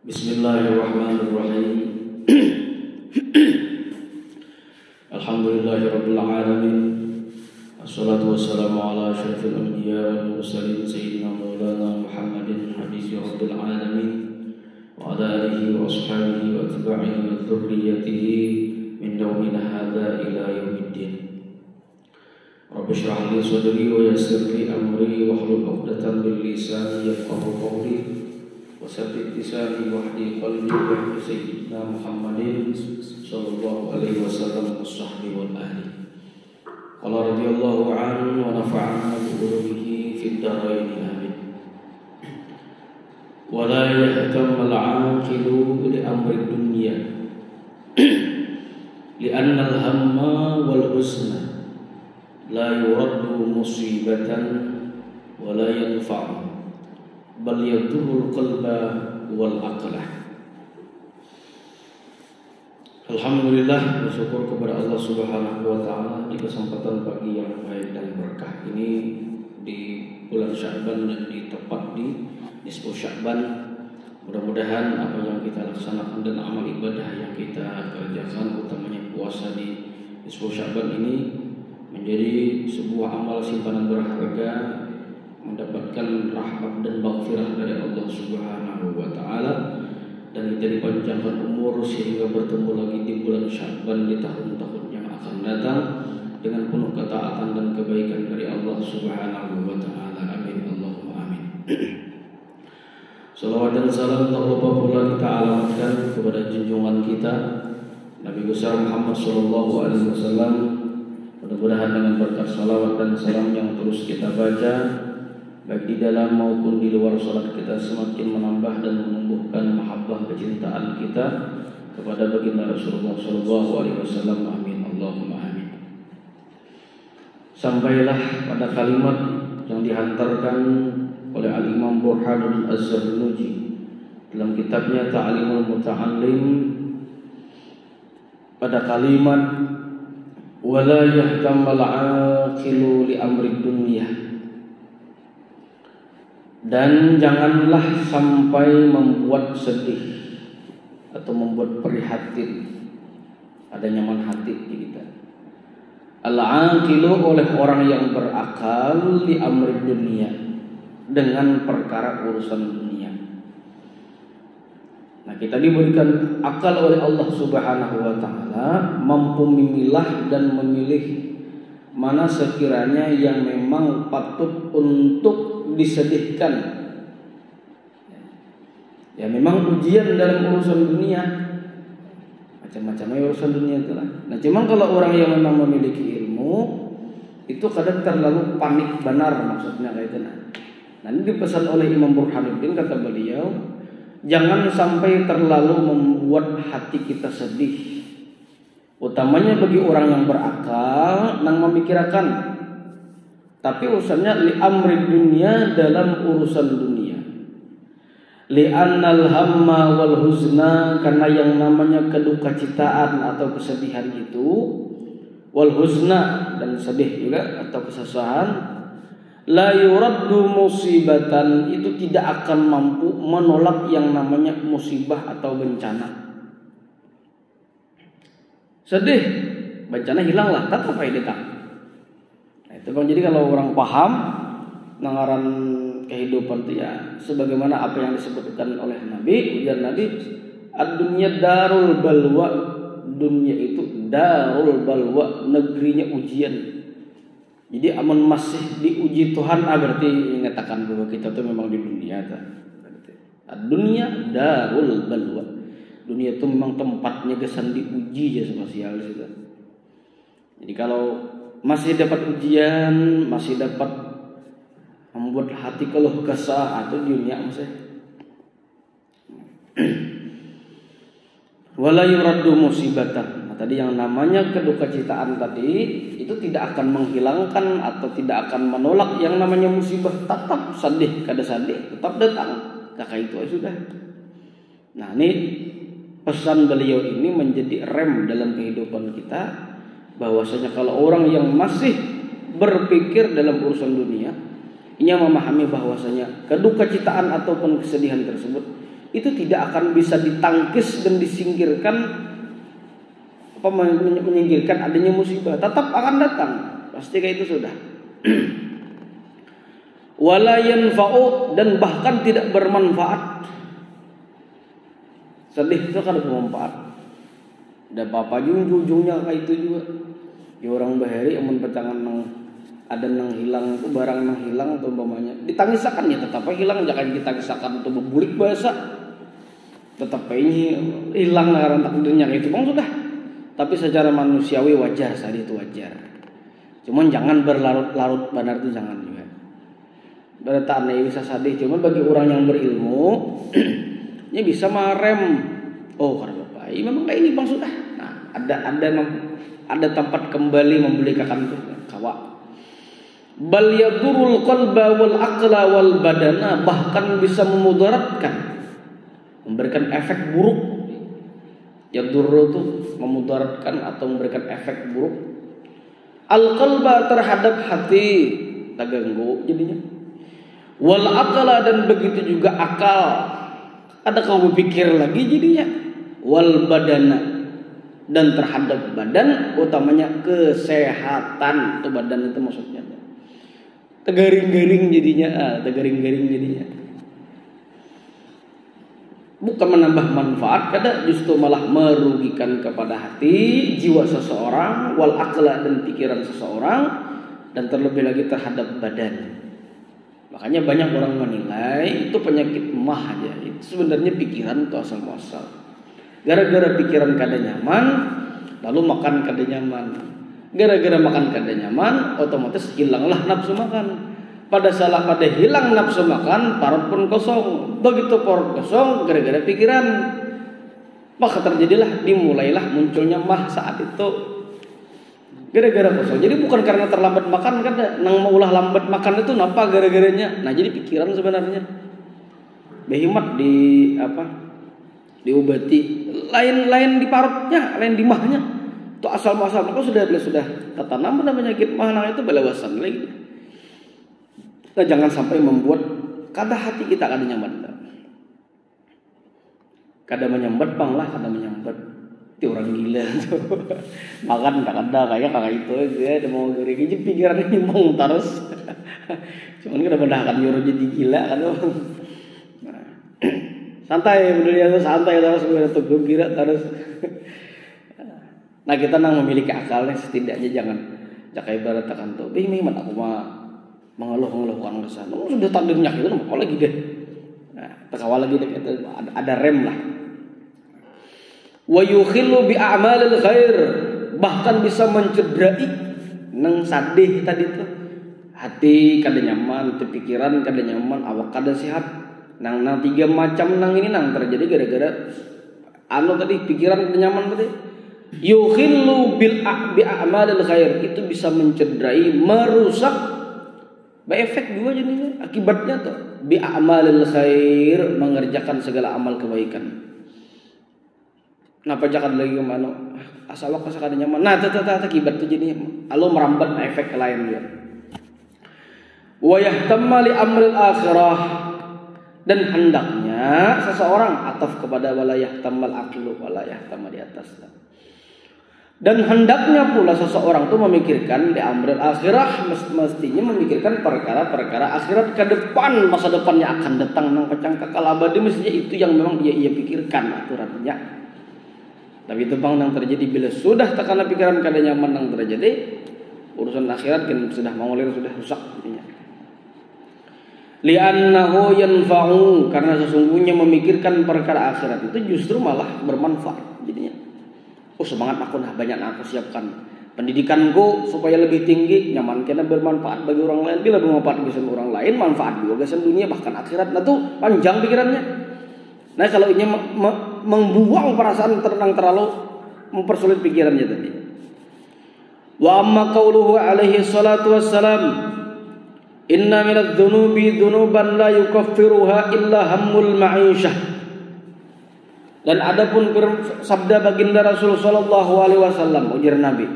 Bismillahirrahmanirrahim. Alhamdulillahirabbil alamin. Assalatu wassalamu ala asyrafil anbiya wal mursalin sayyidina maulana Muhammadin habibir rabbil alamin wa ala alihi wa ashabihi wa atba'ihi wa dzurriyyatihi min yawmina hadza ila yaumiddin. Rabbi shrah li sadri wa yassir li amri wa hlul 'uqdatam min lisani yafqahu qawli. Wasabbit lisani wahdi qalbi wa sayyidina Muhammadin sallallahu alaihi wasallam was-sahbi wal ahli. Qala radhiyallahu anhu wa nafa'ana bi ulumihi fid dharain amin. Wa la yahtam al-'aqilu li amri dunya li'anna al-hamma wal huzna la yuraddu musibatan wa la yanfa'u bal yadurrul qalba wal aqlah. Alhamdulillah, bersyukur kepada Allah Subhanahu wa taala di kesempatan pagi yang baik dan berkah ini di bulan Sya'ban dan di tepat di nisfu Sya'ban. Mudah-mudahan apa yang kita laksanakan dan amal ibadah yang kita kerjakan, utamanya puasa di nisfu Sya'ban ini, menjadi sebuah amal simpanan berharga, mendapatkan rahmat dan maghfirah dari Allah Subhanahu wa taala, dan kita dipanjangkan umur sehingga bertemu lagi di bulan Sya'ban di tahun-tahun yang akan datang dengan penuh ketaatan dan kebaikan dari Allah Subhanahu wa taala. Amin Allahumma amin. Salawat dan salam tak lupa pula kita alamatkan kepada junjungan kita Nabi besar Muhammad sallallahu alaihi wasallam. Mudah-mudahan dengan berkat salawat dan salam yang terus kita baca baik di dalam maupun di luar salat kita semakin menambah dan menumbuhkan mahabbah kecintaan kita kepada baginda Rasulullah sallallahu alaihi wasallam. Amin Allahumma amin. Sampailah pada kalimat yang dihantarkan oleh Al-Imam Burhanuddin Az-Zarnuji dalam kitabnya Ta'limul Muta'allim pada kalimat wala yahtamal 'aqilu li amri dunya, dan janganlah sampai membuat sedih atau membuat prihatin, ada nyaman hati di kita. Al-aqilu oleh orang yang berakal di amri dunia, dengan perkara urusan dunia. Nah, kita diberikan akal oleh Allah Subhanahu wa taala, mampu memilah dan memilih mana sekiranya yang memang patut untuk disedihkan. Ya memang ujian dalam urusan dunia, macam-macamnya urusan dunia itu lah. Nah cuman kalau orang yang memang memiliki ilmu itu kadang terlalu panik benar, maksudnya kayak itu. Nah ini dipesan oleh Imam Burhanuddin, kata beliau, jangan sampai terlalu membuat hati kita sedih, utamanya bagi orang yang berakal yang memikirkan. Tapi urusannya li amri dunia, dalam urusan dunia. Li'annal hamma wal huzna, karena yang namanya kedukacitaan atau kesedihan itu, wal huzna dan sedih juga atau kesusahan, la yuraddu musibatan, itu tidak akan mampu menolak yang namanya musibah atau bencana. Sedih, bencana hilanglah, tetap aja datang. Itu bang, jadi kalau orang paham nangaran kehidupan itu ya sebagaimana apa yang disebutkan oleh Nabi, ujar Nabi, ad-dunya darul balwa, dunia itu darul balwa, negerinya ujian. Jadi amun masih diuji Tuhan, berarti mengatakan bahwa kita tuh memang di dunia. Ad-dunya darul balwa, dunia itu memang tempatnya kesan diuji ya spesial gitu. Jadi kalau masih dapat ujian, masih dapat membuat hati keluh kesah, atau dunia masih wala yuraddu musibatan. Nah, tadi yang namanya kedukacitaan tadi itu tidak akan menghilangkan atau tidak akan menolak yang namanya musibah. Tetap sedih, kada sedih tetap datang, kakak itu sudah. Nah ini pesan beliau ini menjadi rem dalam kehidupan kita, bahwasanya kalau orang yang masih berpikir dalam urusan dunia, ia memahami bahwasanya kedukacitaan ataupun kesedihan tersebut itu tidak akan bisa ditangkis dan disingkirkan, menyingkirkan adanya musibah. Tetap akan datang, pasti kayak itu sudah. Wala yanfa'u, dan bahkan tidak bermanfaat. Sedih itu kan bermanfaat. Ada apa-apa ujung-ujungnya kayak itu juga. Ya orang bahari amun pecangan nang ada nang hilang itu barang nang hilang atau umpamanya ditangisakan ya tetap hilang, jangan ditangisakan untuk berbulik bahasa. Tetap ini hilang karena takdirnya itu bang sudah. Tapi secara manusiawi wajar, saat itu wajar. Cuman jangan berlarut-larut, benar itu jangan juga. Berarti bisa sadih. Cuman bagi orang yang berilmu, ini bisa marem. Oh karena bapak, ini memang kayak ini bang sudah. Nah ada tempat kembali membelikan itu kawa. Bal yadurul qalba wal aqla wal badana, bahkan bisa memudaratkan, memberikan efek buruk. Yadur itu memudaratkan atau memberikan efek buruk. Al qalba terhadap hati terganggu jadinya. Wal aqla, dan begitu juga akal. Ada kau berpikir lagi jadinya. Wal badana, dan terhadap badan, utamanya kesehatan. Itu badan itu maksudnya. Tegaring-garing jadinya, tegaring-garing jadinya. Bukan menambah manfaat, kadang justru malah merugikan kepada hati, jiwa seseorang, wal aqla, dan pikiran seseorang, dan terlebih lagi terhadap badan. Makanya banyak orang menilai itu penyakit mah aja. Itu sebenarnya pikiran itu asal-muasal. Gara-gara pikiran kada nyaman, lalu makan kada nyaman. Gara-gara makan kada nyaman, otomatis hilanglah nafsu makan. Pada hilang nafsu makan, perut pun kosong. Begitu perut kosong, gara-gara pikiran, maka terjadilah, dimulailah munculnya mah saat itu. Gara-gara kosong. Jadi bukan karena terlambat makan, kada. Nang maulah lambat makan itu napa gara-garanya? Nah jadi pikiran sebenarnya. Behimat diobati. Lain di parutnya, lain di mahnya. Itu asal-muasal maka sudah tertanam penyakit mah itu belawasan lagi. Nah, jangan sampai membuat kada hati kita kada nyaman. Kada menyambat bang lah, kada menyambat. Itu orang gila tuh. Makan tak ada kayak itu dia mau gering aja pikiran ini mau terus. Cuman kada berdahkan nyuruh jadi gila kan. Nah, santai bener ya, santai terus begitu gila terus. Nah kita nang memiliki akalnya setidaknya jangan ibarat akan tuh. Memang aku mah mengeluh-ngeluhkan kesana. Sudah takdirnya itu apa lagi deh. Nah, terkawal lagi deh ada rem lah. Wa yukhillu bi a'malil khair, bahkan bisa mencederai nang sadih tadi tuh. Hati kada nyaman, pikiran kada nyaman, awak kada sehat. Nang tiga macam nang ini nang terjadi gara-gara tadi pikiran kada nyaman tadi. Yukhillu bi a'malil khair, itu bisa mencederai, merusak, berefek juga jadinya. Akibatnya tuh bi a'malil khair, mengerjakan segala amal kebaikan. Napa jangan lagi kemana? Asal waktu sekadar nyaman. Nah, akibat tuh jadinya. Lalu merambat efek lain dia. Wa yahtamma li amril akhirah, dan hendaknya seseorang ataf kepada wala yahtammal aqlu, wala yahtamma di atas. Dan hendaknya pula seseorang itu memikirkan di amril akhirah, mestinya memikirkan perkara-perkara akhirat ke depan, masa depannya akan datang nang kacang kekal abadi, mestinya itu yang memang dia pikirkan aturannya. Tapi itu bang yang terjadi bila sudah tekana pikiran kada nyaman yang terjadi, urusan akhirat kan sudah mengulir, sudah rusak jadinya. Li'annahu yanfa'u, karena sesungguhnya memikirkan perkara akhirat itu justru malah bermanfaat jadinya. Oh semangat aku nah banyak aku siapkan pendidikanku supaya lebih tinggi, nyaman karena bermanfaat bagi orang lain. Bila bermanfaat bagi orang lain, manfaat juga bagi dunia bahkan akhirat. Nah tuh panjang pikirannya. Nah kalau ini membuang perasaan tenang terlalu mempersulit pikirannya tadi. Wa amma qauluhu alaihi salatu wassalam, inna minadz dzunubi dzunuban la yukaffiruha illa hammul ma'isyah. Dan adapun sabda baginda Rasul sallallahu alaihi wasallam, ujar Nabi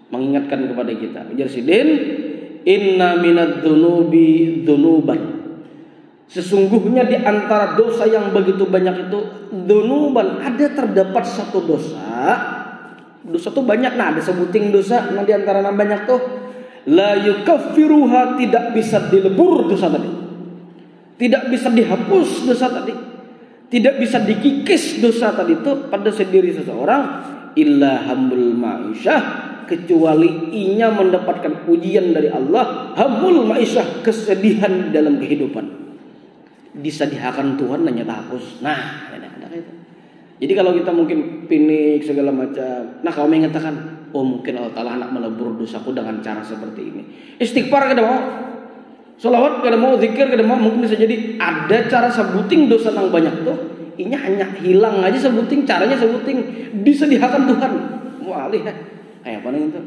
mengingatkan kepada kita, ujar Sidin, inna minadz dzunubi dzunuban, Sesungguhnya di antara dosa yang begitu banyak itu dunuban, ada terdapat satu dosa. Dosa tuh banyak. Nah, ada sebuting dosa. Nah, di antara yang banyak tuh la yukaffiruha, tidak bisa dilebur dosa tadi. Tidak bisa dihapus dosa tadi. Tidak bisa dikikis dosa tadi itu pada sendiri seseorang illa hamul ma'isyah, kecuali inya mendapatkan ujian dari Allah. Hamul ma'isyah, kesedihan dalam kehidupan. Disediakan Tuhan hanya hapus. Nah, ada itu. Jadi kalau kita mungkin pinik segala macam, nah kalau mengatakan, oh mungkin Allah Ta'ala nak melebur dosaku dengan cara seperti ini. Istighfar kada mau, sholawat kada mau, zikir kada mau, mungkin bisa jadi ada cara sebuting dosa yang banyak tuh. Ini hanya hilang aja sebuting, caranya sebuting disediakan Tuhan. Wah, lihat, kayak apa nih itu?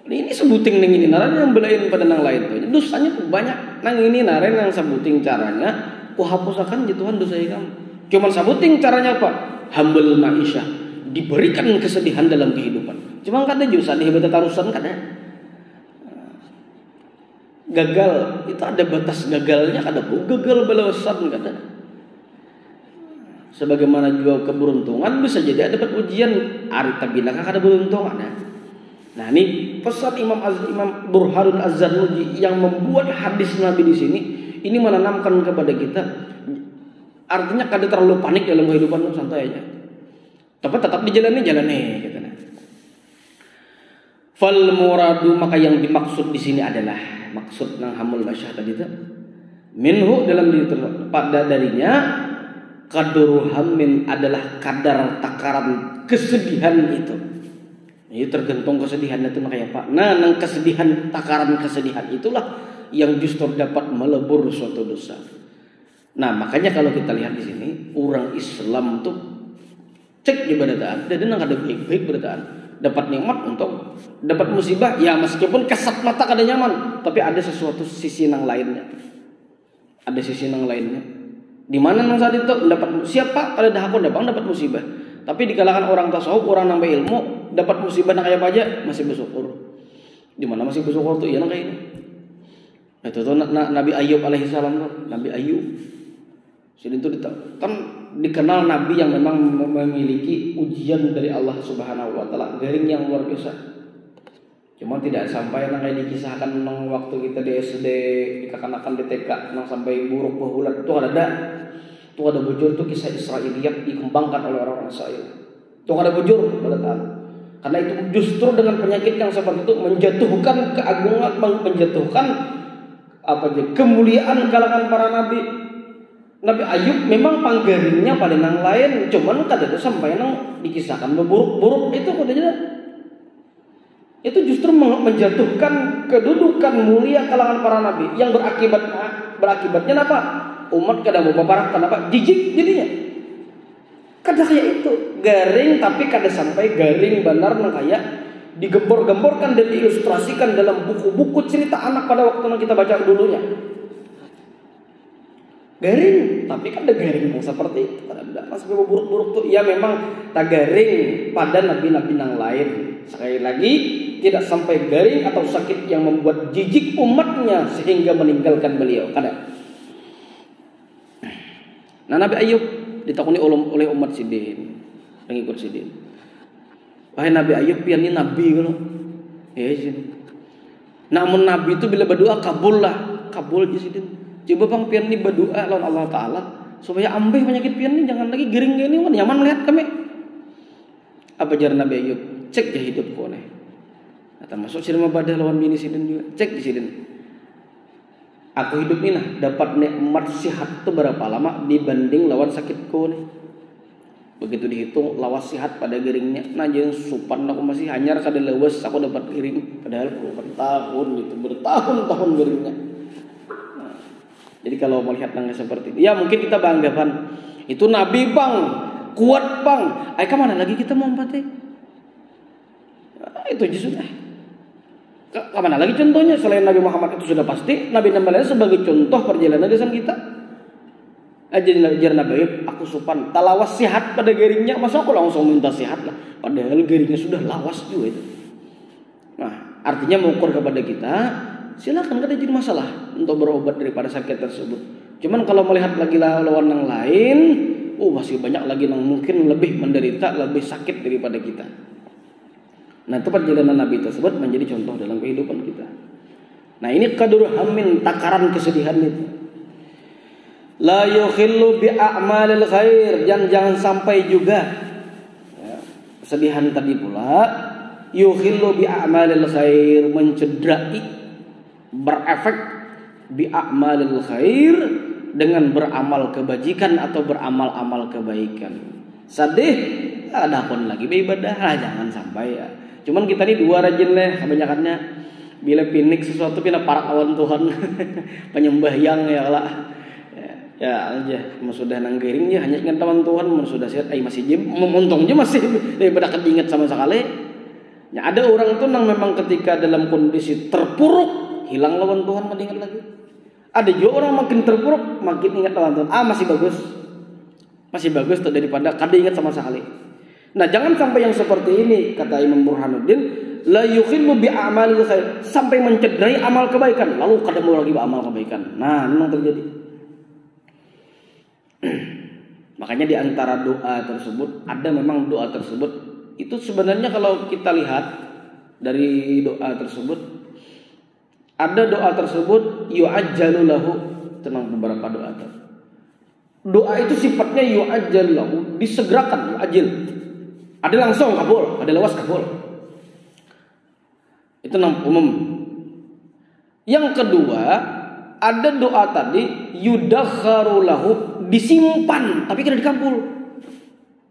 Ini sebuting neng ini naren yang belain pada nang lain tuh. Dosanya tuh banyak. Nang ini naren yang sebuting caranya, ku hapusakan Tuhan dosa kamu. Cuman sebuting caranya apa? Humble ma'isyah, diberikan kesedihan dalam kehidupan. Cuma kada juga di hebat tarusan kada. Gagal itu ada batas gagalnya, kada gagal balasan kada. Sebagaimana juga keberuntungan bisa jadi ada dapat ujian ari tabinaka kada beruntung ada. Nah, ini pesan Imam Burhanuddin Az-Zarnuji yang membuat hadis Nabi di sini ini menanamkan kepada kita, artinya kada terlalu panik dalam kehidupan, santai aja. Tapi tetap dijalani gitu. Fal muradu, maka yang dimaksud di sini adalah maksud nang hamul masyah tadi itu minhu, dalam diri pada darinya qadru hammin, adalah kadar takaran kesedihan itu. Ini tergantung kesedihan itu kayak apa. Nah, nang kesedihan, takaran kesedihan itulah yang justru dapat melebur suatu dosa. Nah, makanya kalau kita lihat di sini, orang Islam tuh cek ibadatan, dan nang ada baik-baik ibadatan, dapat nikmat untuk dapat musibah, ya meskipun kasat mata kada nyaman, tapi ada sesuatu sisi nang lainnya. Ada sisi nang lainnya. Di mana nang saat itu dapat siapa pada dahakon dapat musibah. Tapi di kalangan orang tasawuf, orang nambah ilmu, dapat musibah nak kayak apa aja masih bersyukur. Di mana masih bersyukur tuh ya nang kayak ini. Itu tuh Nabi Ayub alaihissalam tuh, Nabi Ayub. Jadi itu kan dikenal nabi yang memang memiliki ujian dari Allah Subhanahu wa taala, garing yang luar biasa. Cuma tidak sampai nang kayak dikisahkan nang waktu kita di SD, dikakanak di TK nang sampai buruk bahulat itu ada. Tuh ada bujur tuh kisah Israiliyat dikembangkan oleh orang-orang Israel. Tuh ada bujur pada taat. Karena itu justru dengan penyakit yang seperti itu menjatuhkan keagungan, menjatuhkan kemuliaan kalangan para nabi. Nabi Ayub memang panggaringnya pada nang lain, cuman kada sampai nang dikisahkan berburuk-buruk itu katanya. Itu justru menjatuhkan kedudukan mulia kalangan para nabi yang berakibatnya apa? Umat kada mau paparak, kenapa? Jijik jadinya. Kada kayak itu, garing tapi kada sampai garing benar nang kayak digembor-gemborkan dan diilustrasikan dalam buku-buku cerita anak pada waktu yang kita baca dulunya. Garing, tapi kada garing yang seperti itu. Kada sampai buruk-buruk tuh. Ya memang tak garing pada nabi-nabi yang lain. Sekali lagi, tidak sampai garing atau sakit yang membuat jijik umatnya sehingga meninggalkan beliau. Kada. Nah, Nabi Ayub ditakuni oleh umat sidin, pengikut sidin. Wahai Nabi Ayub, pian ini nabi kan? Ya sidin. Namun nabi itu bila berdoa kabul aja sidin. Coba bang pian ini berdoa lawan Allah Taala supaya ambeh penyakit pian ini, jangan lagi gering gini, nyaman lihat kami. Apa jar Nabi Ayub? Cek je hidupku nih. Nah, termasuk sidin mabadah lawan bini sidin juga. Cek di sidin. Aku hidup ini nah dapat nikmat sihat itu berapa lama dibanding lawan sakitku nih. Begitu dihitung lawas sihat pada geringnya, nah jangan supan aku masih hanyar kada lewas aku dapat gering, padahal bertahun gitu, bertahun-tahun geringnya. Nah, jadi kalau melihat nangnya seperti itu, ya mungkin kita beranggapan itu nabi bang, kuat bang, kemana lagi kita mau empati? Nah, itu justru kemana lagi contohnya selain Nabi Muhammad itu sudah pasti Nabi-Nabi lain sebagai contoh perjalanan lisan kita. Jadi Nabi Ayub, aku supan talawas sehat pada garingnya, masa aku langsung minta sehat lah, padahal garingnya sudah lawas juga itu. Nah, artinya mengukur kepada kita silakan, kan jadi masalah untuk berobat daripada sakit tersebut. Cuman kalau melihat lagi lawan yang lain, masih banyak lagi yang mungkin lebih menderita, lebih sakit daripada kita. Nah, itu perjalanan Nabi tersebut menjadi contoh dalam kehidupan kita. Nah, ini kadurhamin, takaran kesedihan itu. La yukhillu bi a'malil khair, jangan sampai juga kesedihan tadi pula yukhillu bi a'malil khair, mencederai, berefek bi a'malil khair, dengan beramal kebajikan atau beramal-amal kebaikan. Sedih, ada pun lagi beribadah, jangan sampai ya. Cuman kita ini dua rajin lah kebanyakannya. Bila pinik sesuatu pina parak awan Tuhan. Penyembahyang ya lah. Ya aja, sudah nanggiring ya hanya ingat teman Tuhan, sudah sehat, masih jim, untungnya masih daripada keinget sama sekali. Ya, ada orang tuh yang memang ketika dalam kondisi terpuruk hilang lawan Tuhan masih ingat lagi. Ada juga orang makin terpuruk makin ingat lawan Tuhan. Masih bagus tuh daripada kada ingat sama sekali. Nah, jangan sampai yang seperti ini, kata Imam Burhanuddin, la yukhillu bi a'malil khair, sampai mencederai amal kebaikan lalu kada mau lagi beramal kebaikan. Nah, memang terjadi. Makanya di antara doa tersebut ada memang doa tersebut itu sebenarnya kalau kita lihat dari doa tersebut ada doa tersebut yu'ajjalu lahu, tenang beberapa doa. Doa itu sifatnya yu'ajjalu lahu, disegerakan, yu'ajjil. Ada langsung kabul, ada lewas kabul. Itu umum. Yang kedua, ada doa tadi yudakharu lahu, disimpan tapi tidak dikabul.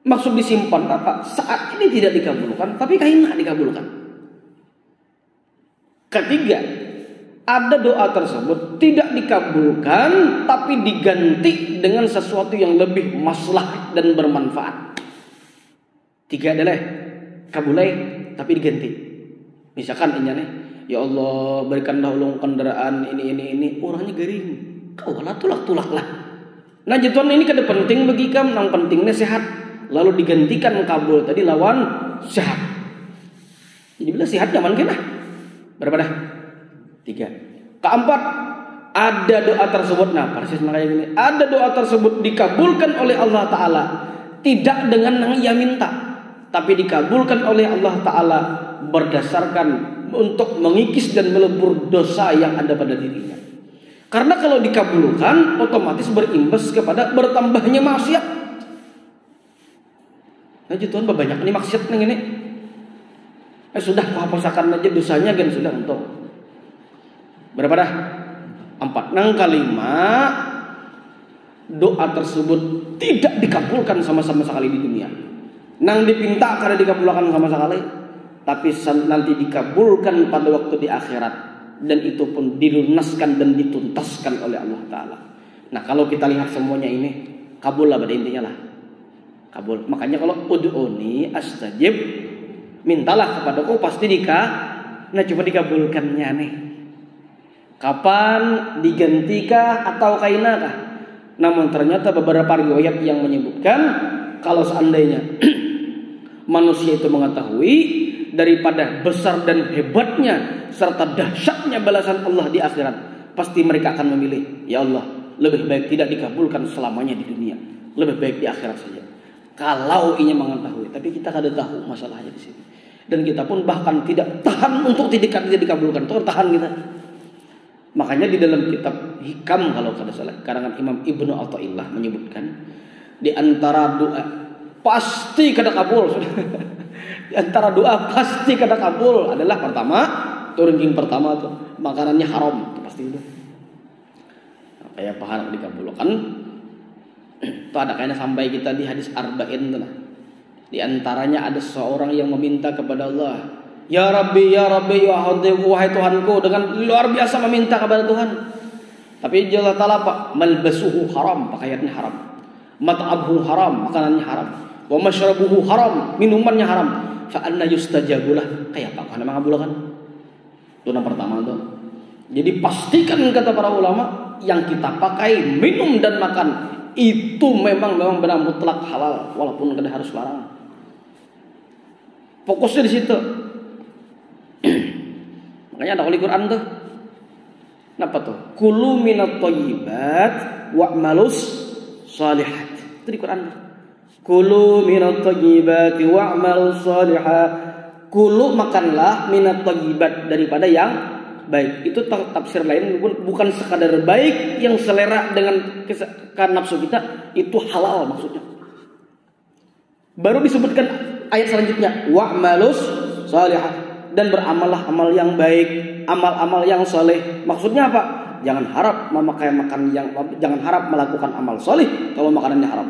Maksud disimpan apa? Saat ini tidak dikabulkan tapi kaina dikabulkan. Ketiga, ada doa tersebut tidak dikabulkan tapi diganti dengan sesuatu yang lebih maslahat dan bermanfaat. Tiga adalah kabulai tapi diganti. Misalkan ini nih, ya Allah berikanlah ulung kendaraan ini orangnya garing. Kau lah tulak lah. Nah, jatuhan ini kada penting bagi kamu, yang pentingnya sehat. Lalu digantikan kabul tadi lawan sehat. Jadi bila sehat nyaman kena. Berapa dah? 3. Keempat, ada doa tersebut. Nah, persis makanya gini. Ada doa tersebut dikabulkan oleh Allah Ta'ala. Tidak dengan yang ia minta. Tapi dikabulkan oleh Allah Ta'ala berdasarkan untuk mengikis dan melebur dosa yang ada pada dirinya. Karena kalau dikabulkan otomatis berimbas kepada bertambahnya maksiat. Nah, Tuhan banyak ini maksiat nih ini. Sudah hapusakan aja dosanya kan sudah untung. Berapa dah? 4. Nang kelima, doa tersebut tidak dikabulkan sama-sama sekali di dunia. Nang dipinta karena dikabulkan sama sekali, tapi nanti dikabulkan pada waktu di akhirat, dan itu pun dilunaskan dan dituntaskan oleh Allah Ta'ala. Nah, kalau kita lihat semuanya ini kabul lah pada intinya lah. Kabul. Makanya kalau ud'uni astajib, mintalah kepadaku pasti nah coba dikabulkannya nih. Kapan, digantikah atau kainakah? Namun ternyata beberapa riwayat yang menyebutkan kalau seandainya manusia itu mengetahui daripada besar dan hebatnya serta dahsyatnya balasan Allah di akhirat, pasti mereka akan memilih, ya Allah, lebih baik tidak dikabulkan selamanya di dunia, lebih baik di akhirat saja. Kalau ingin mengetahui, tapi kita kada tahu masalahnya di sini. Dan kita pun bahkan tidak tahan untuk tidak dikabulkan, tertahan kita. Makanya di dalam kitab Hikam kalau kada salah karangan Imam Ibnu Athaillah menyebutkan di antara doa pasti kada kabul. Di antara doa pasti kada kabul adalah pertama, turun pertama tuh makanannya haram, itu pasti itu. Kayak pahala dikabulkan. Itu ada kayaknya sampai kita di hadis arba'in tuh lah. Di antaranya ada seorang yang meminta kepada Allah, ya Rabbi, ya wahai Tuhanku, dengan luar biasa meminta kepada Tuhan. Tapi Allah Ta'ala apa? Malbasuhu haram, pakaiannya haram. Mat'abuhu haram, makanannya haram. Wa masyrabuhu haram, minumannya haram. Fa anna yustajabulah, kayak apa kana mangabulakan? Itu yang pertama tuh. Jadi pastikan kata para ulama yang kita pakai, minum dan makan itu memang benar mutlak halal walaupun kada harus larang. Fokusnya di situ. Makanya ada di Quran tuh. Napa tuh? Kulu minat thayyibat wa'malus shalihat. Itu di Quran. Kulu minat thayyibat wa'malus shalihat. Kulu makanlah minat thayyibat daripada yang baik. Itu tafsir lain, bukan sekadar baik yang selera dengan nafsu kita, itu halal maksudnya. Baru disebutkan ayat selanjutnya, wa'malus shalihat, dan beramallah amal yang baik, amal-amal yang soleh. Maksudnya apa? Jangan harap jangan harap melakukan amal soleh kalau makanannya haram.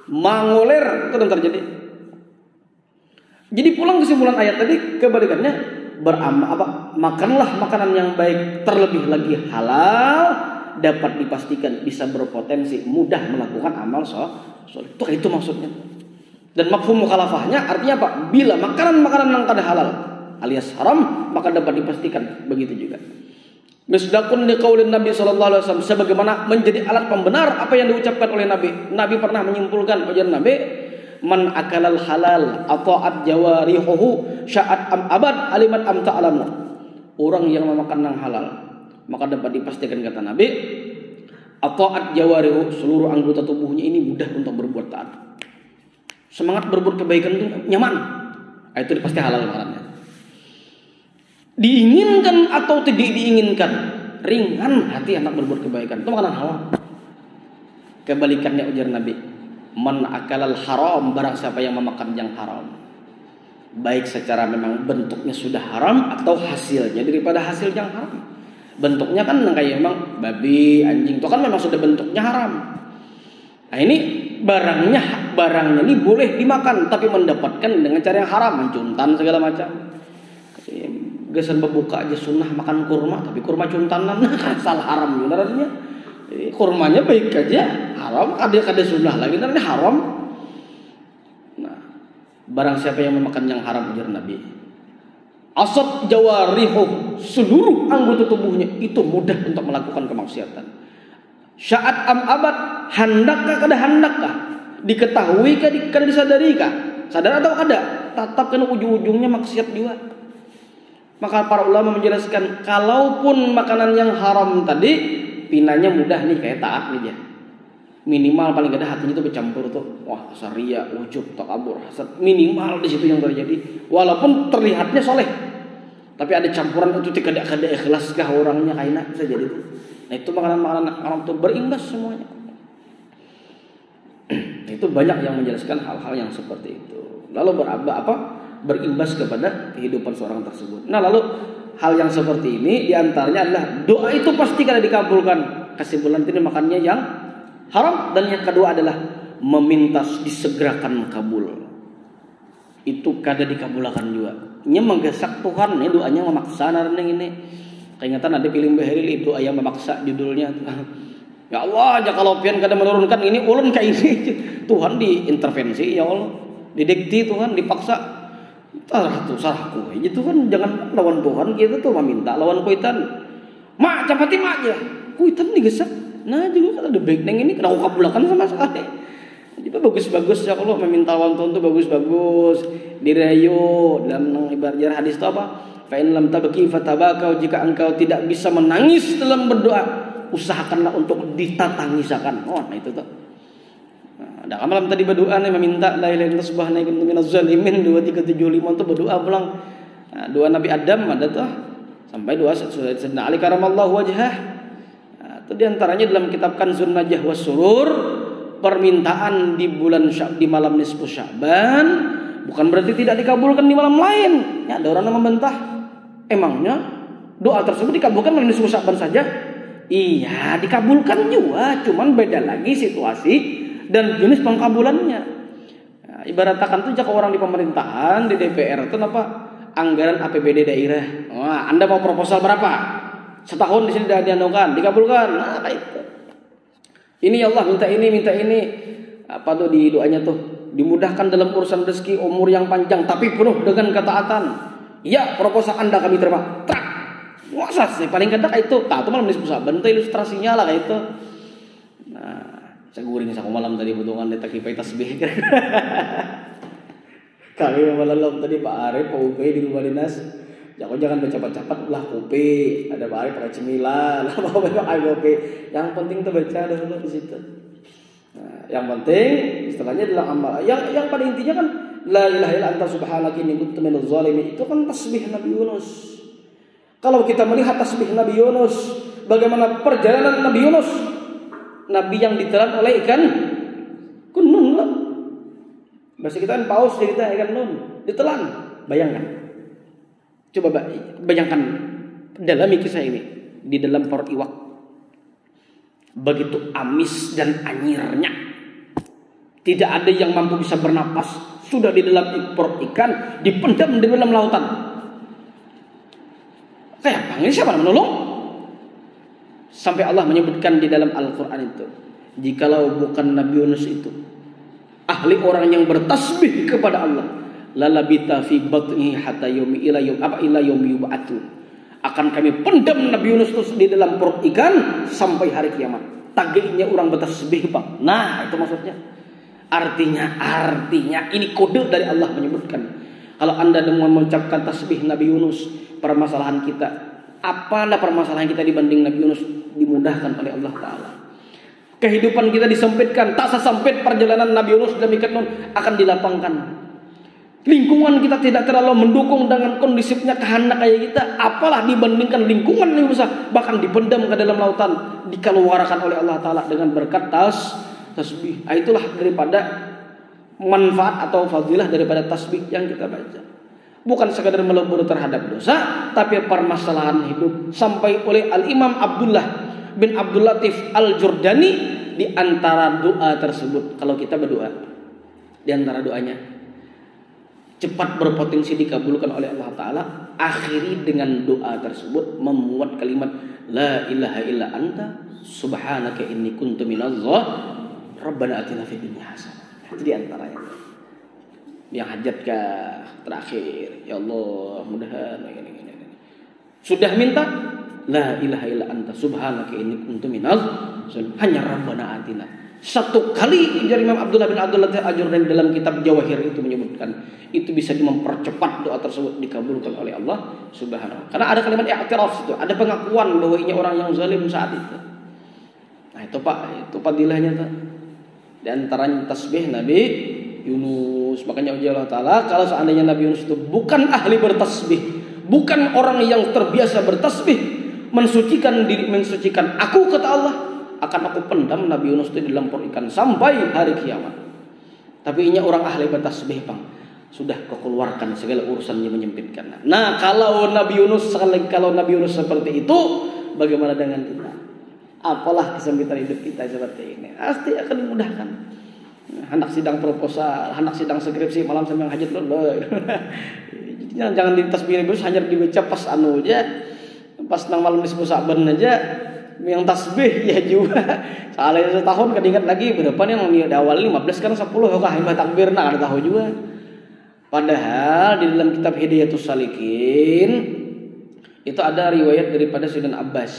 Mangoler itu yang terjadi. Jadi pulang kesimpulan ayat tadi, kebalikannya, makanlah makanan yang baik, terlebih lagi halal, dapat dipastikan bisa berpotensi mudah melakukan amal soleh. Itu maksudnya. Dan mafhum mukhalafahnya artinya apa? Bila makanan-makanan yang kada halal alias haram, maka dapat dipastikan begitu juga. Misdaqun liqaulin Nabi sallallahu alaihi wasallam, sebagaimana menjadi alat pembenar apa yang diucapkan oleh Nabi. Nabi pernah menyimpulkan ujar Nabi, man akalal halal ata'at jawarihuhu sya'at am abad alimat am ta'lamu. Orang yang memakan yang halal, maka dapat dipastikan kata Nabi, ata'at jawarihu, seluruh anggota tubuhnya ini mudah untuk berbuat taat. Semangat berbuat kebaikan itu nyaman. Itu pasti halal makanannya. Diinginkan atau tidak diinginkan, ringan hati anak berbuat kebaikan, itu makanan halal. Kebalikannya ujar Nabi, man akalal haram, barang siapa yang memakan yang haram, baik secara memang bentuknya sudah haram atau hasilnya daripada hasil yang haram. Bentuknya kan kayak memang babi, anjing, itu kan memang sudah bentuknya haram. Nah ini barangnya ini boleh dimakan, tapi mendapatkan dengan cara yang haram, mencuntan segala macam. Gesan berbuka aja sunnah makan kurma, tapi kurma cuntanan, salah haram juga artinya. Kurmanya baik aja, haram, ada sunnah lagi, nanti haram. Nah, barang siapa yang memakan yang haram ujar Nabi, asad jawarihu, seluruh anggota tubuhnya itu mudah untuk melakukan kemaksiatan. Sya'at am abad, handakkah kada handakkah, diketahui kah kada disadari kah, sadar atau kada, tetap kena ujung-ujungnya maksiat juga. Maka para ulama menjelaskan, kalaupun makanan yang haram tadi pinanya mudah nih, kayak taat nih dia, minimal paling kada hatinya itu bercampur tuh, wah syariah, ujub, takabur, hasad, minimal di situ yang terjadi. Walaupun terlihatnya soleh, tapi ada campuran itu tidak kada ikhlas kah orangnya, kayaknya bisa jadi tuh. Nah itu makanan-makanan haram tuh berimbas semuanya. Itu banyak yang menjelaskan hal-hal yang seperti itu. Lalu berimbas kepada kehidupan seorang tersebut. Nah lalu hal yang seperti ini diantaranya adalah doa itu pasti kada dikabulkan. Kesimpulan ini makannya yang haram. Dan yang kedua adalah meminta disegerakan kabul. Itu kada dikabulkan juga. Ini menggesak Tuhan, ini doanya memaksa nareng ini. Keingatan ada film Bahril itu doa yang memaksa judulnya. Ya Allah, aja kalau pian kada menurunkan ini ulun kayak ini. Tuhan diintervensi ya Allah. Didikti Tuhan, dipaksa. Sarahku itu kan jangan lawan Tuhan kita tuh meminta lawan kuitan mak capati mak aja kuitan digesek. Nah juga ada baik neng ini kena kabulakan sama sekali. Itu bagus-bagus ya Allah, meminta lawan Tuhan tuh bagus-bagus dirayu. Dalam ibarat hadis itu apa, fa in lam tabki fatabakau, jika engkau tidak bisa menangis dalam berdoa usahakanlah untuk ditatangisakan. Oh nah itu tuh. Ada amalan tadi berdoa nih, meminta la ilaha illallah subhanaka inni minaz zalimin 2375 tuh berdoa pulang. Nah, doa Nabi Adam ada tuh sampai doa Sayyidina Ali karamallahu wajhah. Nah, itu diantaranya dalam kitab Kanzun Najah was Surur, permintaan di di malam nisfu Sya'ban bukan berarti tidak dikabulkan di malam lain. Ya, ada orang yang membantah, emangnya doa tersebut dikabulkan malam nisfu Sya'ban saja? Iya, dikabulkan juga, cuman beda lagi situasi dan jenis pengkabulannya. Nah, ibaratkan tuh jika orang di pemerintahan, di DPR itu apa? Anggaran APBD daerah. Wah, Anda mau proposal berapa? Setahun di sini sudah dianukan, dikabulkan. Nah, itu. Ini ya Allah minta ini. Apa tuh di doanya tuh? Dimudahkan dalam urusan rezeki, umur yang panjang tapi penuh dengan ketaatan. Ya, proposal Anda kami terima. Trak. Masa sih paling kada kayak itu. Tah, itu malam disebut bentuk ilustrasinya lah kayak itu. Nah, saya guring sa malam tadi butungan di takipay tasbih. Kami malam tadi Pak Arif, Pak Ubay di rumah dinas. Jangan baca-baca ulah kopi, ada baik pakai cemilan, mau pakai kopi. Yang penting tuh baca dulu di situ. Nah, yang penting istilahnya adalah amal. Yang pada intinya kan la ilaha illa anta subhanaka inni kuntu minadz zalimin. Itu kan tasbih Nabi Yunus. Kalau kita melihat tasbih Nabi Yunus, bagaimana perjalanan Nabi Yunus, Nabi yang ditelan oleh ikan nun lah. Bahasa kita kan paus cerita ikan nun ditelan. Bayangkan. Coba bayangkan dalami kisah ini di dalam perut iwak. Begitu amis dan anyirnya. Tidak ada yang mampu bisa bernapas. Sudah di dalam perut ikan, dipendam di dalam lautan. Kayak panggil siapa menolong? Sampai Allah menyebutkan di dalam Al-Quran itu, jikalau bukan Nabi Yunus itu ahli orang yang bertasbih kepada Allah, lalabita fi batnihi hatta yaumi ila yaumi yub'atsun. Akan kami pendam Nabi Yunus itu di dalam perut ikan sampai hari kiamat. Tagihnya orang bertasbih, Bang. Nah, itu maksudnya. Artinya ini kode dari Allah menyebutkan. Kalau Anda dengan mengucapkan tasbih Nabi Yunus, permasalahan kita, apalah permasalahan kita dibanding Nabi Yunus, dimudahkan oleh Allah Ta'ala. Kehidupan kita disempitkan, tak sesempit perjalanan Nabi Yunus dan ikan nun akan dilapangkan. Lingkungan kita tidak terlalu mendukung dengan kondisinya kehendak kayak kita, apalah dibandingkan lingkungan yang besar, bahkan dipendam ke dalam lautan, dikeluarkan oleh Allah Ta'ala dengan berkat tasbih. Itulah daripada manfaat atau fadilah daripada tasbih yang kita baca. Bukan sekadar melebur terhadap dosa, tapi permasalahan hidup. Sampai oleh Al-Imam Abdullah bin Abdul Latif Al-Jurdani, di antara doa tersebut, kalau kita berdoa, di antara doanya cepat berpotensi dikabulkan oleh Allah Ta'ala, akhiri dengan doa tersebut memuat kalimat la ilaha illa anta subhanaka inni kuntu minadz zalimin rabbana atina fid dunya hasanah. Itu di antaranya. Yang hajat terakhir, ya Allah mudahan ini. Sudah minta la ilaha illa anta subhanaka inni kuntu minadz zalimin, hanya rabbana atina. Satu kali Imam Abdullah bin Abdul Latif Al-Jurdani dalam kitab Jawahir itu menyebutkan, itu bisa mempercepat doa tersebut dikabulkan oleh Allah Subhanahu. Karena ada kalimat i'tiraf itu, ada pengakuan bahwa ini orang yang zalim saat itu. Nah itu Pak, itu fadilahnya tuh. Di antaranya tasbih Nabi Yunus. Makanya Allah Ta'ala, kalau seandainya Nabi Yunus itu bukan ahli bertasbih, bukan orang yang terbiasa bertasbih, mensucikan diri, mensucikan aku, kata Allah, akan aku pendam Nabi Yunus itu di dalam perut ikan sampai hari kiamat. Tapi ini orang ahli bertasbih, Bang, sudah kekeluarkan segala urusannya menyempitkan. Nah, kalau Nabi Yunus seperti itu, bagaimana dengan kita? Apalah kesempitan hidup kita seperti ini? Pasti akan dimudahkan. Anak sidang proposal, anak sidang skripsi, malam sambil hajat loh. Jangan di tasbih terus, hanya dibaca pas aja, pas nang malam disebut saban aja. Yang tasbih ya juga. Soalnya setahun kan ingat lagi berapa nih yang di awal 15 kan 10 kok himah takbir ada tahu juga. Padahal di dalam kitab Hidayatus Salikin itu ada riwayat daripada Sayyidina Abbas.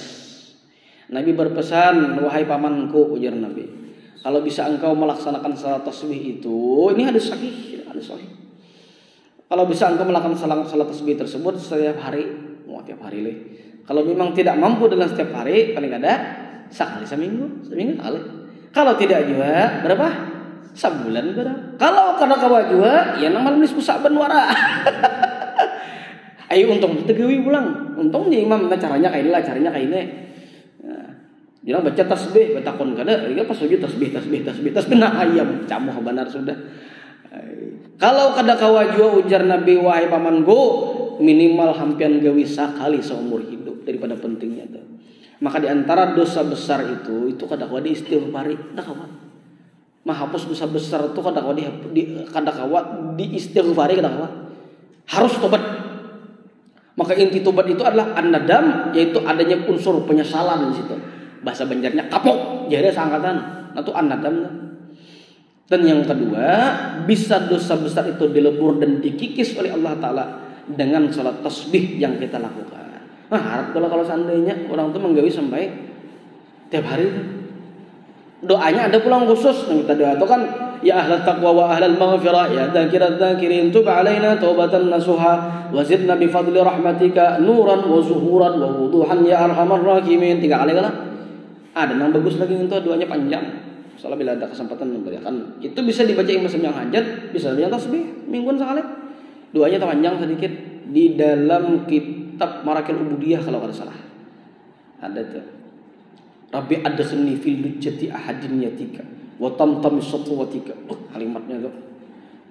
Nabi berpesan, wahai pamanku, ujar Nabi, kalau bisa engkau melaksanakan salat tasbih itu, ini hadis sahih, kalau bisa engkau melaksanakan salat tasbih tersebut setiap hari, tiap hari leh. Kalau memang tidak mampu dalam setiap hari, paling ada sekali seminggu kali. Kalau tidak juga berapa? Sebulan berapa? Kalau karena kawa juga, ya nang malam nisfu saban wara. Ayo untung tegewi pulang. Untungnya imam caranya kayak ini. Bilang baca tasbih, batakon kada, pas sujud tasbih nah ayam camuh benar sudah. Kalau kada kawa juga ujar Nabi, wahai pamanku, minimal hampian gawi sekali seumur hidup daripada pentingnya tuh. Maka di antara dosa besar itu kada kawa diistighfari, kada kawa. Menghapus dosa besar itu kada kawa diistighfari, kada kawa. Harus tobat. Maka inti tobat itu adalah an-nadam, yaitu adanya unsur penyesalan di situ. Bahasa Banjarnya kapok, jadi seangkatan. Nah itu an-nadam. Dan yang kedua, bisa dosa besar itu dilebur dan dikikis oleh Allah Ta'ala dengan salat tasbih yang kita lakukan. Nah, harap kalau seandainya orang itu menggawi sampai tiap hari, doanya ada pulang khusus yang kita doa itu kan ya ahlat taqwa wa ahlal maghfirah ya dzakirat dzakirin tub alaina taubatan nasuha wa zidna bi fadli rahmatika nuran wa zuhuran wa wuduhan ya arhamar rahimin. 3 kali lah. Ada yang bagus lagi itu doanya panjang. Soalnya bila ada kesempatan memberikan itu bisa dibaca imam yang hajat, bisa yang tasbih mingguan sekali. Doanya panjang sedikit di dalam kitab Marakil Ubudiyah kalau tidak salah. Ada tuh. Rabbi adkhilni fil lujjati ahadin yatika wa tamtam satwatika. Kalimatnya tuh.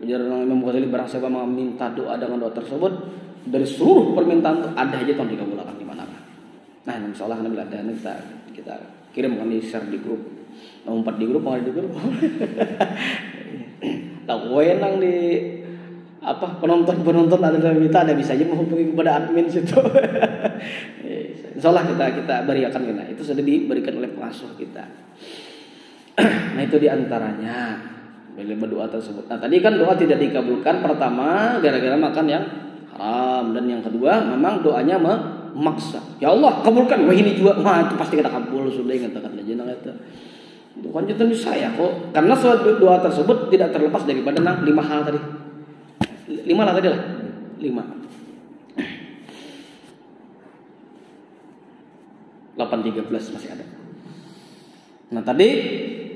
Ujaran Imam Ghazali barang siapa meminta doa dengan doa tersebut dari seluruh permintaan itu ada aja tahun dikabulkan di mana-mana. Nah, insyaallah alhamdulillah ada kita kirimkan di share di grup. Ngumpat di grup mau di grup. Tak wenang di penonton ada bisa aja menghubungi kepada admin situ. Insyaallah kita berikan kena. Itu sudah diberikan oleh pengasuh kita. Nah, itu diantaranya bila berdoa tersebut. Nah, tadi kan doa tidak dikabulkan pertama gara-gara makan yang haram, dan yang kedua memang doanya memaksa. Ya Allah, kabulkan. Wah, ini juga itu pasti kita kabul sudah katakan aja nang itu. Itu kan jadi saya kok. Karena suatu doa tersebut tidak terlepas daripada 5 hal tadi. 5 lah tadi lah. 5. 8:13 masih ada. Nah, tadi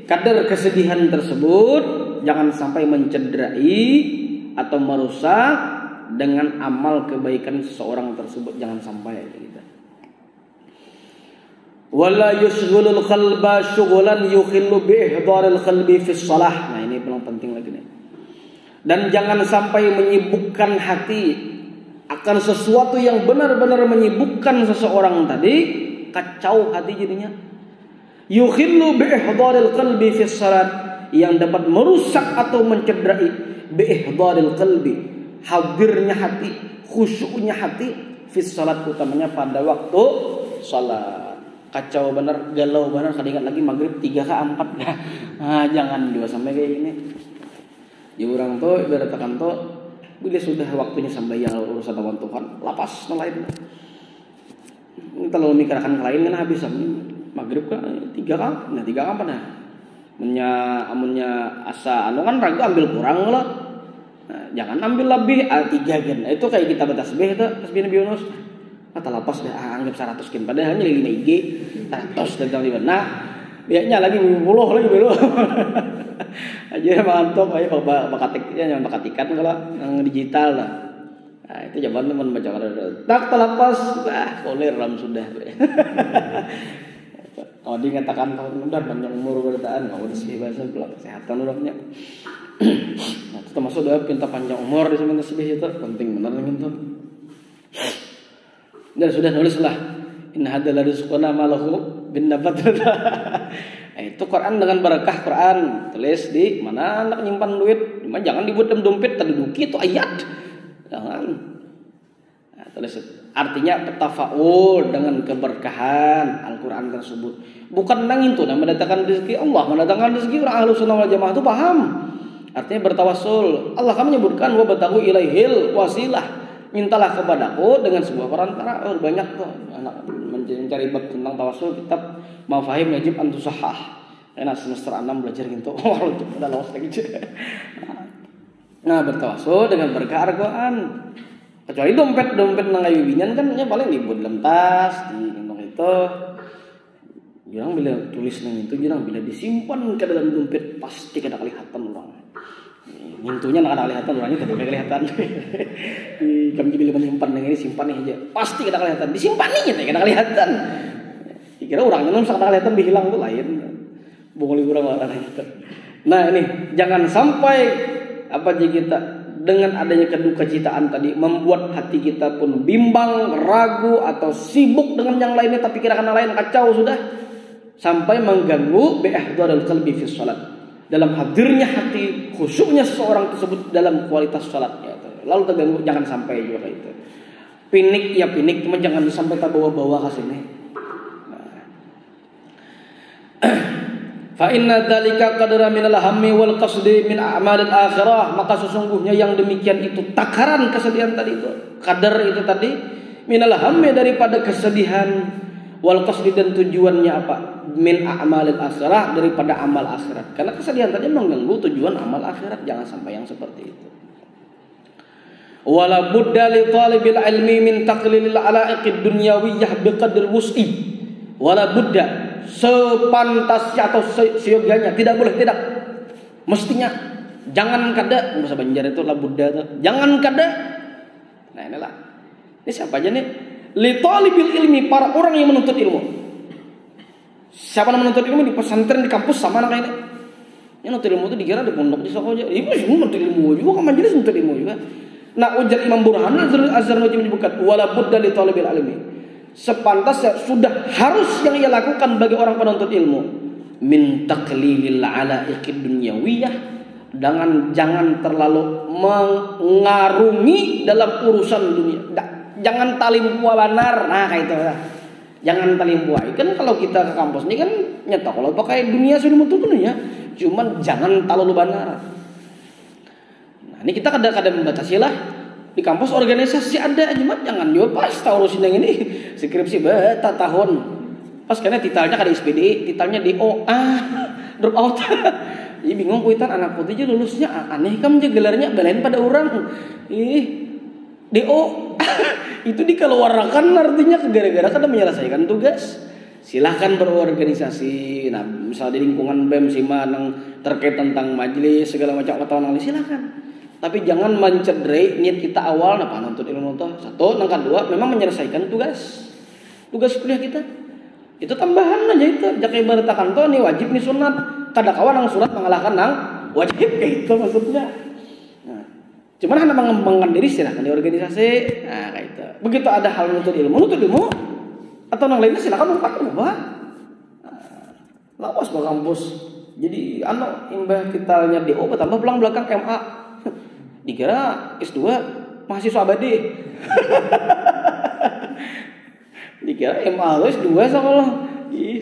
kadar kesedihan tersebut jangan sampai mencederai atau merusak dengan amal kebaikan seseorang tersebut, jangan sampai gitu. Wala yushghilul qalba syughlan yukhillu bi ihdaril qalbi fi shalah. Nah, ini paling penting lagi nih. Dan jangan sampai menyibukkan hati akan sesuatu yang benar-benar menyibukkan seseorang tadi, kacau hati jadinya. Yukhillu bi ihdaril qalbi fi salat, yang dapat merusak atau mencederai bi ihdaril qalbi, hadirnya hati, khusyuknya hati fi salat, utamanya pada waktu salat. Kacau benar, galau benar, kadang lagi maghrib 3 ke 4 dah. Jangan juga sampai kayak gini. Ya orang tuh ibaratkan tuh bila sudah waktunya sembahyang urusan lawan Tuhan, lapas nelayan. Kita lalu mikirkan lain kan habis maghrib kan 3 kan, nah 3 kapan dah? Amunnya asa anu kan ragu ambil kurang lah. Nah, jangan ambil lebih 3 kan. Itu kayak kita bertasbih itu, tasbih Nabi Yunus. Kata lapas dah anggap 100 kan, padahal hanya 5 IG 100 tentang di mana. Biasanya lagi 50 lagi belum. Aja mantap aja bakatiknya yang bakatikan kalau yang digital lah. Nah, itu jawaban teman baca tak terlepas koler ram sudah. Oh, dia ngatakan kalau udah panjang umur bertaan mau disebut bahasa kesehatan urangnya. Nah, itu termasuk doa pinta panjang umur di semen tasbih itu penting benar gitu. Dan sudah nulislah inna hadzal rizqana malahu bin nabat. Itu Quran dengan berkah Quran tulis di mana anak nyimpan duit, cuma jangan dibuat dalam dompet terduduki itu ayat. Jangan. Nah, tulis artinya tafaul dengan keberkahan Al-Qur'an tersebut. Bukan nang itu nah mendatangkan rezeki Allah, mendatangkan rezeki orang Ahlus Sunnah wal Jamaah itu paham. Artinya bertawassul. Allah kan menyebutkan wa batahu ilaihil wasilah. Mintalah kepadaku dengan sebuah perantara. Banyak tuh anak mencari bab tentang tawassul, kitab Mafahim Yajib Antusahah. Enak semester 6 belajar gitu. Udah lawas lagi. Nah, bertawassul dengan berkah Al-Qur'an. Kecuali dompet nang ayu binyan kan ya paling dibuat dalam tas, di gendong itu. Jarang bila tulis nang itu, jarang bila disimpan ke dalam dompet pasti kada kelihatan orang. Ngintunya nak ada kelihatan orangnya tidak kelihatan. Kami bila menyimpan yang ini simpan nih aja. Pasti kada kelihatan. Disimpan nih tidak kada kelihatan. Kira orangnya non kada kelihatan dihilang tuh lain. Boleh kurang orang itu. Nah, ini jangan sampai kita dengan adanya kedukacitaaan tadi membuat hati kita pun bimbang, ragu atau sibuk dengan yang lainnya tapi kira-kira lain kacau sudah sampai mengganggu bi'ahdharil qalbi fi shalat. Dalam hadirnya hati, khusyuknya seseorang tersebut dalam kualitas salatnya. Lalu terganggu, jangan sampai juga itu. Pinik ya pinik, cuma jangan sampai terbawa-bawa ke sini. Fa inna dzalika qadra minal hammi wal qasdi min a'malil akhirah. Maka sesungguhnya yang demikian itu takaran kesedihan tadi itu, kadar itu tadi minal hammi daripada kesedihan, Wal qasdi dan tujuannya apa? Min a'malil akhirah, daripada amal akhirat. Karena kesedihan tadi mengganggu tujuan amal akhirat, jangan sampai yang seperti itu. Wala budda li talibil ilmi min taqlilil ala'iqid dunyawiyah biqadri wus'i. Wala budda, sepantasnya atau seyogyanya, tidak boleh tidak. Mestinya jangan kada, bahasa Banjar itu la budda itu. Jangan kada. Nah, inilah. Ini siapa aja nih? Li talibil ilmi, para orang yang menuntut ilmu. Siapa yang menuntut ilmu di pesantren, di kampus sama anak ini? Yang menuntut ilmu itu dikira di pondok di sekolah aja. Ibu sih menuntut ilmu juga, kan majelis menuntut ilmu juga. Nah, ujar Imam Burhan Azhar Najib menyebutkan wala budda li talibil ilmi. Sepantasnya sudah harus yang ia lakukan bagi orang penuntut ilmu min taqlilil ala'iqid dunyawiyah, jangan terlalu mengarungi dalam urusan dunia. Jangan talim pualanar. Nah, kayak itu lah. Jangan talim puai. Kan kalau kita ke kampus ini kan nyetok kalau pakai dunia sudah mutu dunia. Cuman jangan terlalu banar. Nah, ini kita kadang-kadang membatasi lah. Di kampus organisasi ada, cuma jangan juga pas tahu urusin yang ini. Skripsi beta tahun. Pas karena titelnya kada SPD, titelnya DO. Drop out. Jadi bingung kuitan anak putih aja lulusnya aneh kan gelarnya belain pada orang. DO itu dikeluarkan artinya gara-gara kada menyelesaikan tugas. Silahkan berorganisasi. Nah, misal di lingkungan BEM SIMA yang terkait tentang majelis segala macam pengetahuan silahkan. Tapi jangan mencederai niat kita awal napa nuntut ilmu toh. Satu, yang kedua memang menyelesaikan tugas kuliah kita. Itu tambahan aja itu. Jakai beritakan toh nih wajib nih sunat. Kada kawan nang surat mengalahkan nang wajib kayak itu maksudnya. Nah, cuman hanya mengembangkan diri silahkan di organisasi. Nah, kayak itu. Begitu ada hal nuntut ilmu atau nang lainnya silahkan ubah. Lawas ke kampus. Jadi imbah titelnya DO bertambah pulang belakang MA. Dikira S2 mahasiswa abadi. Dikira MA S2 sekolah.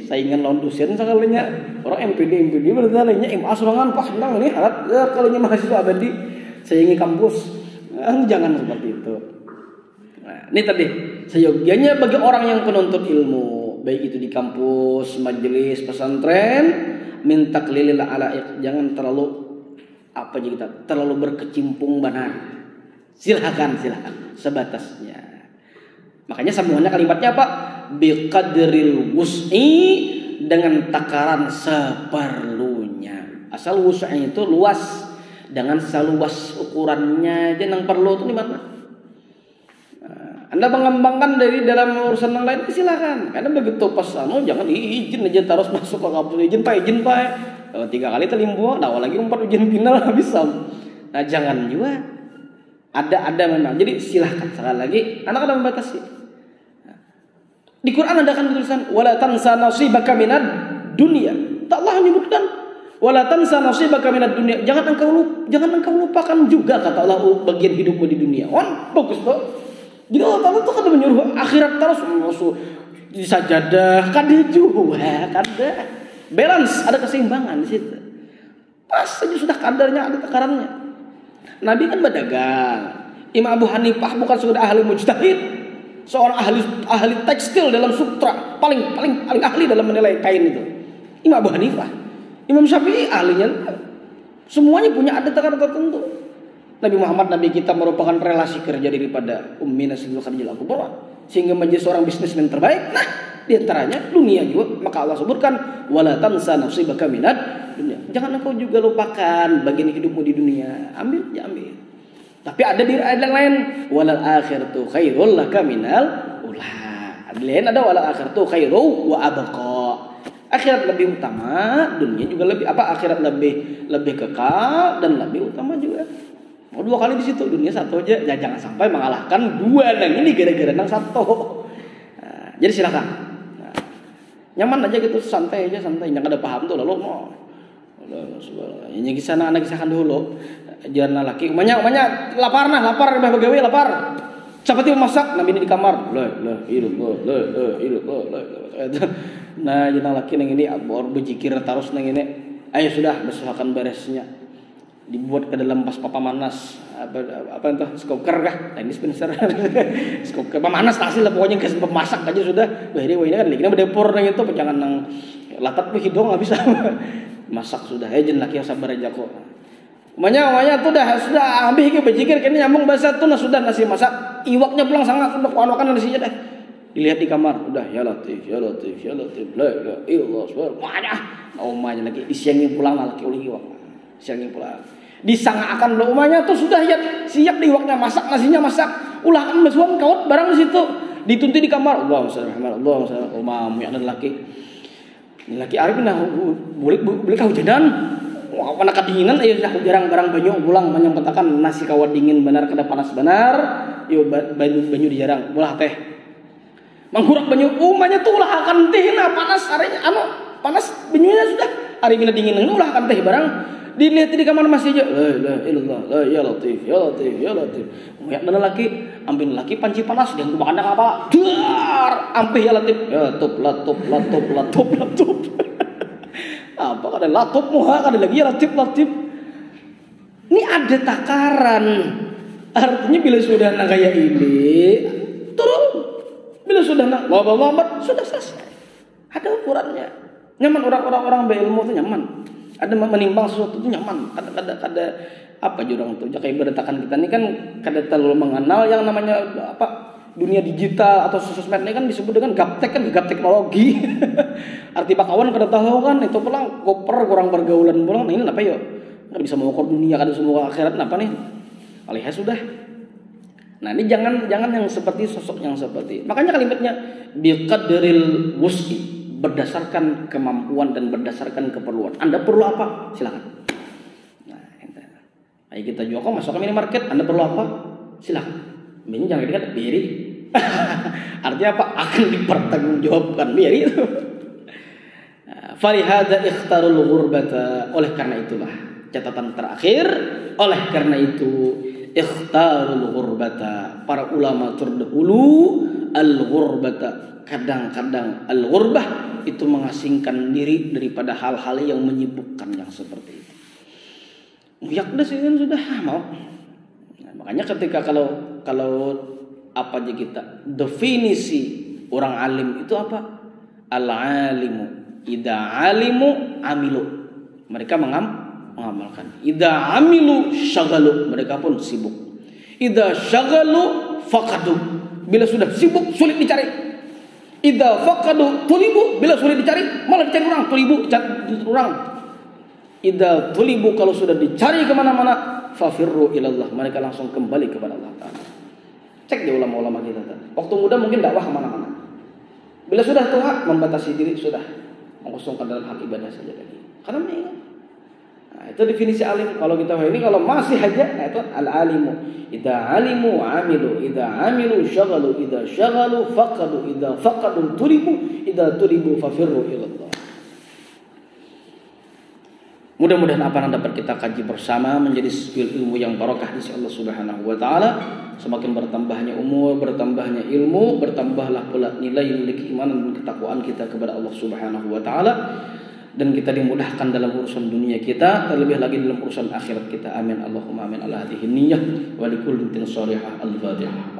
Saingan lawan dosen sekalinya. Orang MPD berarti MA sorangan pas nang ini harap kalau mahasiswa abadi saingi kampus. Jangan seperti itu. Nah, ini tadi seyogyanya bagi orang yang penuntut ilmu, baik itu di kampus, majelis, pesantren, min taqlilil ala'iq, jangan terlalu terlalu berkecimpung banar. Silakan sebatasnya. Makanya sambungannya kalimatnya apa? Biqadril wus'i, dengan takaran seperlunya. Asal wus'i itu luas, dengan seluas ukurannya aja yang perlu itu di mana? Anda mengembangkan dari dalam urusan yang lain silakan. Karena begitu pas jangan izin aja terus masuk ke kampus izin pak. 3 kali telimbo, nah lagi 4 ujian final habis sam. Nah, jangan juga. Ada memang. Jadi silakan sekali lagi. Anak ada membatasi. Di Quran ada kan tulisan wala tansa nasibaka minad dunya. Allah menyebutkan wala tansa nasibaka minad dunya. Jangan engkau lupakan juga kata Allah bagian hidupmu di dunia. Bagus tuh. Jadi Allah Ta'ala tuh kan menyuruh akhirat terus masuk di sajadah, kada juga, kada. Balance, ada keseimbangan di situ. Pas saja sudah kadarnya, ada takarannya. Nabi kan berdagang. Imam Abu Hanifah bukan sudah ahli mujtahid, seorang ahli tekstil dalam sutra, paling ahli dalam menilai kain itu. Imam Abu Hanifah. Imam Syafi'i ahlinya. Semuanya punya ada takaran tertentu. Nabi Muhammad, Nabi kita merupakan relasi kerja daripada Ummi Nasidul Khadijah Al-Kubra, sehingga menjadi seorang bisnismen terbaik. Nah, di antaranya dunia juga. Maka Allah sebutkan wala tansa nasibaka minad dunya. Jangan engkau juga lupakan bagian hidupmu di dunia. Ambil. Tapi ada di ayat yang lain walal akhiratu khairul laka minal ula. Ada lain ada walal akhiratu khairu wa abqa. Akhirat lebih utama, dunia juga lebih akhirat lebih kekal dan lebih utama juga. Mau 2 kali di situ, dunia 1 aja. Ya, jangan sampai mengalahkan 2 nang ini gara-gara nang 1. Nah, jadi silakan. Nah, nyaman aja gitu, santai aja. Jangan ada paham tuh lalu mau. Ini kisah anak kisahkan dulu. Jangan laki. Umanya lapar begawe lapar. Seperti masak, Nabi ini di kamar. Hidup. Nah, jangan laki nang ini abor berjikir terus nang ini. Ayo sudah, besok akan beresnya. dibuat ke dalam pas pamanas apa entah skoker kah ini dispenser skoker pamanas hasil lah pokoknya ke pemasak aja sudah ini kan lagi berdepor nang itu jangan nang latat tuh hidung nggak bisa masak sudah jen laki yang sabar aja kok umanya tuh sudah habis ke bajikir kini nyambung bahasa tuh sudah nasi masak iwaknya pulang sangat udah kuanokan nasinya dah dilihat di kamar udah ya latif la ilaha illallah subhanallah umanya lagi disiangin pulang lagi oleh iwak siangin pulang disangakan lo umanya tuh sudah siap di waktunya masak nasinya masak ulah kan masuan kawat barang di situ ditunti di kamar Allahumma shalli ala Muhammad ya laki arif nah boleh kau jadan karena kedinginan ya sudah jarang barang banyu pulang banyak katakan nasi kawat dingin benar kada panas benar yo banyu dijarang ulah teh mangkurak banyu umanya tuh ulah akan teh nah panas arenya panas banyunya sudah hari ini dingin ulah akan teh barang dilihat di kamar masih aja la ilallah ya latif ya dan laki ambil laki panci panas dan kubakan apa dar ampih ya latif ya latop apa kada latop muha kada lagi ya latif ini ada takaran artinya bila sudah nak kayak ini turun bila sudah nak lompat sudah selesai ada ukurannya nyaman orang-orang berilmu itu nyaman ada menimbang sesuatu itu nyaman kada apa jurang itu kayak beratakan kita ini kan kada terlalu mengenal yang namanya apa dunia digital atau sosmed ini kan disebut dengan gaptek kan gap teknologi arti bakawan kada tahu kan itu pulang koper kurang pergaulan pulang nah ini apa yo kada bisa mengukur dunia kada semua akhirat apa nih alihah sudah nah ini jangan yang seperti sosok yang seperti makanya kalimatnya biqadril wus'i berdasarkan kemampuan dan berdasarkan keperluan. Anda perlu apa? Silakan. Nah, ayo kita juga kok masuk ke minimarket. Anda perlu apa? Silakan. Ini jangan dikatakan beri. Artinya apa? Akan dipertanggungjawabkan beri itu. Farihada ikhtarul ghurbata. Oleh karena itulah catatan terakhir. Oleh karena itu ikhtarul ghurbata. Para ulama terdahulu al-ghurbata. Kadang-kadang al-ghurbah itu mengasingkan diri daripada hal-hal yang menyibukkan yang seperti itu. Muyak dah sih sudah mau. Nah, makanya ketika kalau apa aja kita definisi orang alim itu apa? Al-alimu idza alimu amilu. Mereka mengamalkan. Idza amilu syaghalu. Mereka pun sibuk. Idza syaghalu faqadu. Bila sudah sibuk sulit dicari. Idza faqadu tulibu bila sulit dicari malah dicari orang tulibu orang. Idza tulibu kalau sudah dicari kemana-mana fafirru ilallah mereka langsung kembali kepada Allah Taala. Cek di ulama-ulama kita. Waktu muda mungkin dakwah kemana-mana. Bila sudah tua membatasi diri sudah mengkosongkan dalam hak ibadah saja lagi. Karena ini nah, itu definisi alim. Kalau kita ini kalau masih aja nah itu al-alimu. Idza alimu amilu, idza amilu syaghalu, idza syaghalu faqadu, idza faqadu tulibu, idza tulibu fafirru ilallah. Mudah-mudahan apa yang dapat kita kaji bersama menjadi ilmu yang barakah di sisi Allah Subhanahu wa taala. Semakin bertambahnya umur, bertambahnya ilmu, bertambahlah pula nilai keimanan dan ketakwaan kita kepada Allah Subhanahu wa taala. Dan kita dimudahkan dalam urusan dunia kita, terlebih lagi dalam urusan akhirat kita. Amin Allahumma amin ala hadhihi niyyah wa likulli tin shalihah al-fatihah.